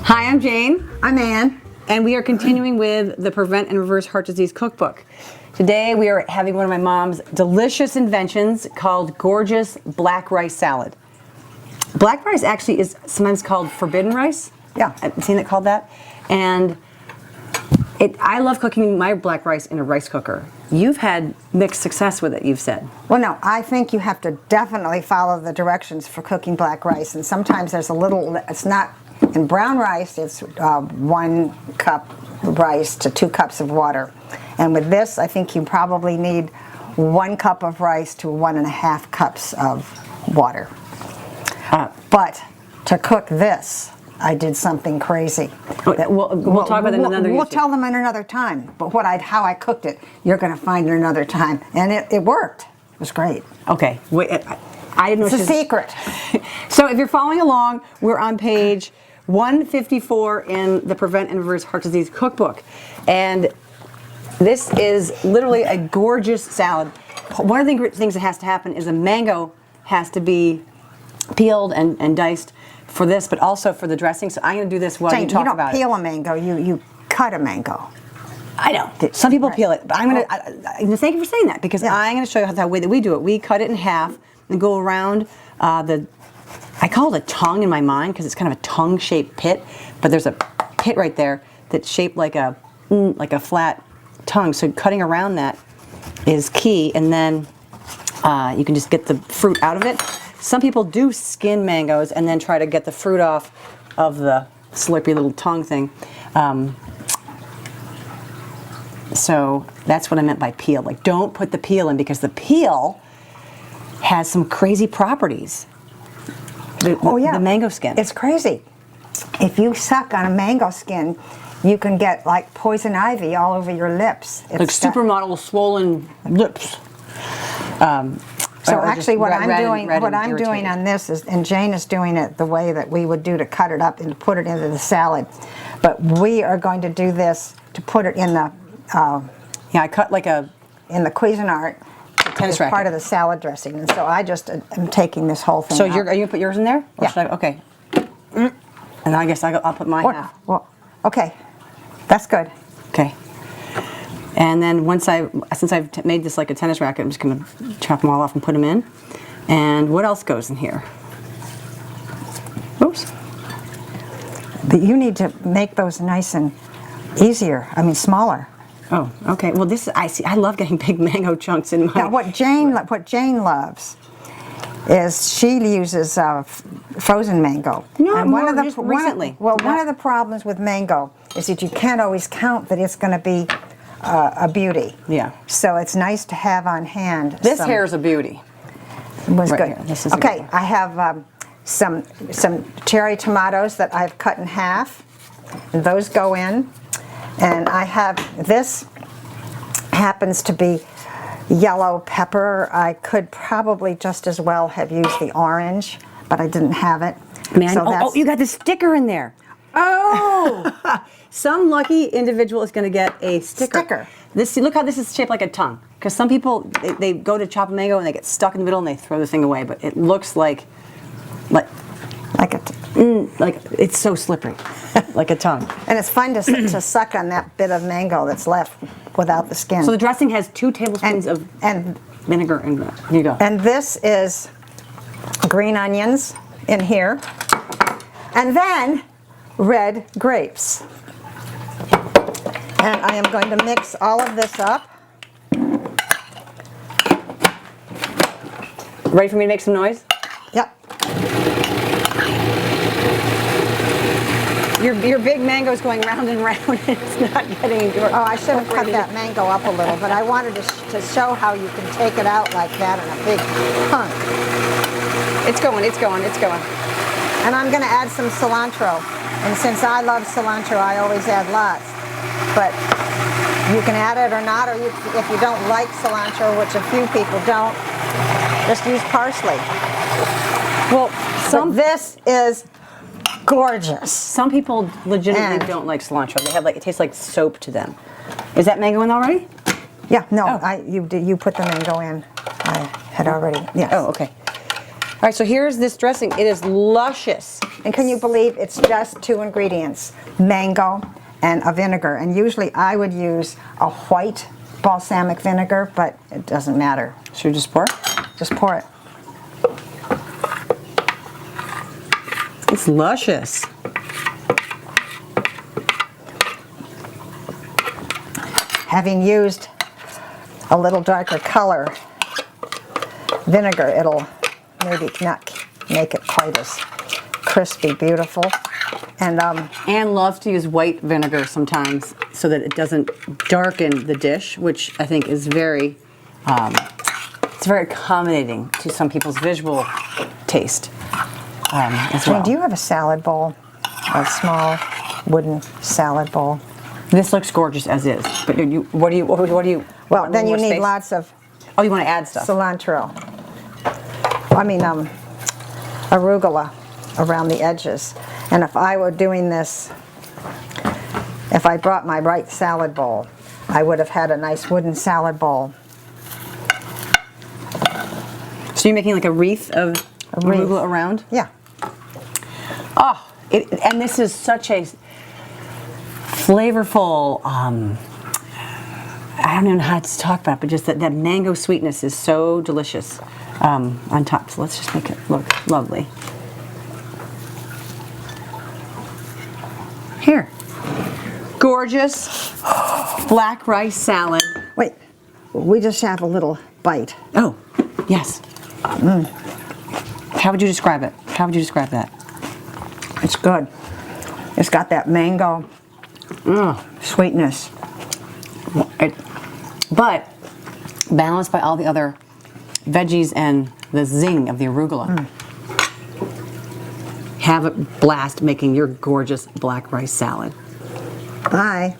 Hi, I'm Jane. I'm Ann. And we are continuing with the Prevent and Reverse Heart Disease Cookbook. Today we are having one of my mom's delicious inventions called Gorgeous Black Rice Salad. Black rice actually is sometimes called forbidden rice. Yeah. I've seen it called that. And I love cooking my black rice in a rice cooker. You've had mixed success with it, you've said. Well, no, I think you have to definitely follow the directions for cooking black rice. And sometimes there's a little, it's not, in brown rice, it's 1 cup rice to 2 cups of water. And with this, I think you probably need 1 cup of rice to 1.5 cups of water. But to cook this, I did something crazy. We'll talk about it another We'll tell them in another time. But how I cooked it, you're going to find in another time. And it worked. It was great. Okay. Wait, I didn't know it's a secret. So if you're following along, we're on page 154 in the Prevent and Reverse Heart Disease Cookbook. And this is literally a gorgeous salad. One of the things that has to happen is a mango has to be peeled and diced for this, but also for the dressing. So I'm going to do this while Jane, you talk about it. You don't peel a mango, you cut a mango. I know. Some people peel it, but I'm going to, thank you for saying that, because I'm going to show you the way that we do it. We cut it in half and go around I call it a tongue in my mind because it's kind of a tongue-shaped pit, but there's a pit right there that's shaped like a flat tongue. So cutting around that is key, and then you can just get the fruit out of it. Some people do skin mangoes and then try to get the fruit off of the slippery little tongue thing. So that's what I meant by peel. Like, don't put the peel in, because the peel has some crazy properties. The mango skin. It's crazy. If you suck on a mango skin, you can get like poison ivy all over your lips. It's like supermodel swollen lips. So actually what I'm doing on this is, and Jane is doing it the way that we would do to cut it up and to put it into the salad. But we are going to do this to put it in the I cut like in the Cuisinart. Tennis racket. Part of the salad dressing, and so I just am taking this whole thing. So out. are you gonna put yours in there? Or Yeah. Okay. And I guess I'll put my half. Well, okay, that's good. Okay. And then since I've made this like a tennis racket, I'm just gonna chop them all off and put them in. And what else goes in here? Oops. But you need to make those nice and easier. I mean, smaller. Oh, okay. Well, I love getting big mango chunks in my. Now, what Jane loves is she uses frozen mango. No, and one of the problems with mango is that you can't always count that it's going to be a beauty. Yeah. So it's nice to have on hand. This hair is a beauty. It was right good. Here. This is okay, I have some cherry tomatoes that I've cut in half. And those go in. And I have, this happens to be yellow pepper. I could probably just as well have used the orange, but I didn't have it. Man, so you got the sticker in there. Oh! Some lucky individual is going to get a sticker. Look how this is shaped like a tongue. Because some people, they go to chop a mango and they get stuck in the middle and they throw the thing away, but it looks like it's so slippery, like a tongue. And it's fun to suck on that bit of mango that's left without the skin. So the dressing has 2 tablespoons of vinegar and here you go. And this is green onions in here, and then red grapes. And I am going to mix all of this up. Ready for me to make some noise? Yep. Your big mango is going round and round and it's not getting your. Oh, I should have cut that mango up a little, but I wanted to show how you can take it out like that in a big hunk. It's going. And I'm going to add some cilantro. And since I love cilantro, I always add lots. But you can add it or not, or if you don't like cilantro, which a few people don't, just use parsley. Well, this is gorgeous. Some people legitimately don't like cilantro. They have it tastes like soap to them. Is that mango in already? Yeah, no, you put the mango in. I had already, yes. Oh, okay. right, so here's this dressing. It is luscious. And can you believe it's just 2 ingredients, mango and a vinegar. And usually I would use a white balsamic vinegar, but it doesn't matter. Should we just pour it? Just pour it. It's luscious. Having used a little darker color vinegar, it'll maybe not make it quite as crispy, beautiful. And Anne loves to use white vinegar sometimes so that it doesn't darken the dish, which I think is very, it's very accommodating to some people's visual taste as well. Jane, do you have a salad bowl? A small wooden salad bowl? This looks gorgeous as is, but what do you? Well, then you more need space? lots of Oh, you want to add stuff? cilantro. I mean, arugula around the edges. And if I were doing this, if I brought my right salad bowl, I would have had a nice wooden salad bowl. So you're making like a wreath of arugula around? Yeah. Oh, and this is such a flavorful, I don't even know how to talk about it, but just that mango sweetness is so delicious on top. So let's just make it look lovely. Here. Gorgeous black rice salad. Wait, we just have a little bite. Oh, yes. How would you describe it? How would you describe that? It's good. It's got that mango sweetness. But balanced by all the other veggies and the zing of the arugula. Have a blast making your gorgeous black rice salad. Bye.